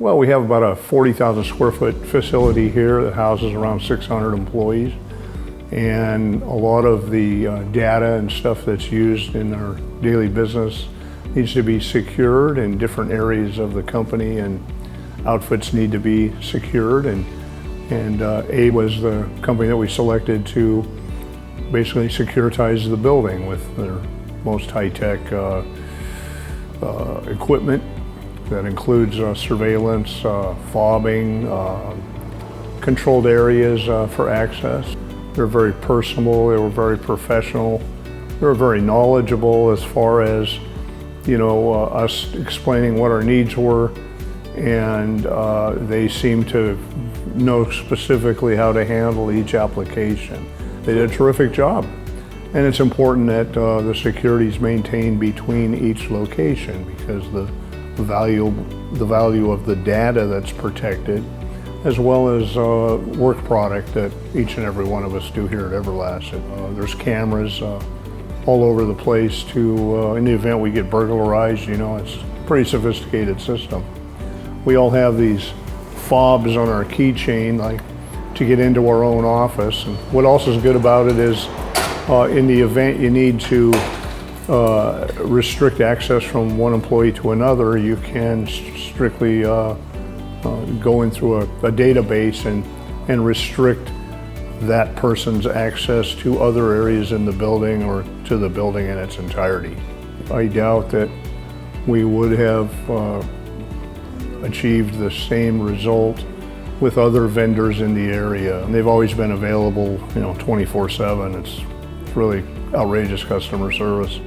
Well, we have about a 40,000 square foot facility here that houses around 600 employees. And a lot of the data and stuff that's used in our daily business needs to be secured in different areas of the company, and outfits need to be secured. And A was the company that we selected to basically securitize the building with their most high-tech equipment. That includes surveillance, fobbing, controlled areas for access. They're very personable, they were very professional, they were very knowledgeable as far as, us explaining what our needs were, and they seemed to know specifically how to handle each application. They did a terrific job. And it's important that the security is maintained between each location, because the value of the data that's protected, as well as work product that each and every one of us do here at Everlast. There's cameras all over the place to, in the event we get burglarized, it's a pretty sophisticated system. We all have these fobs on our keychain, like to get into our own office. And what else is good about it is, in the event you need to restrict access from one employee to another, you can strictly go in through a database and restrict that person's access to other areas in the building or to the building in its entirety. I doubt that we would have achieved the same result with other vendors in the area. And they've always been available, 24/7. It's really outrageous customer service.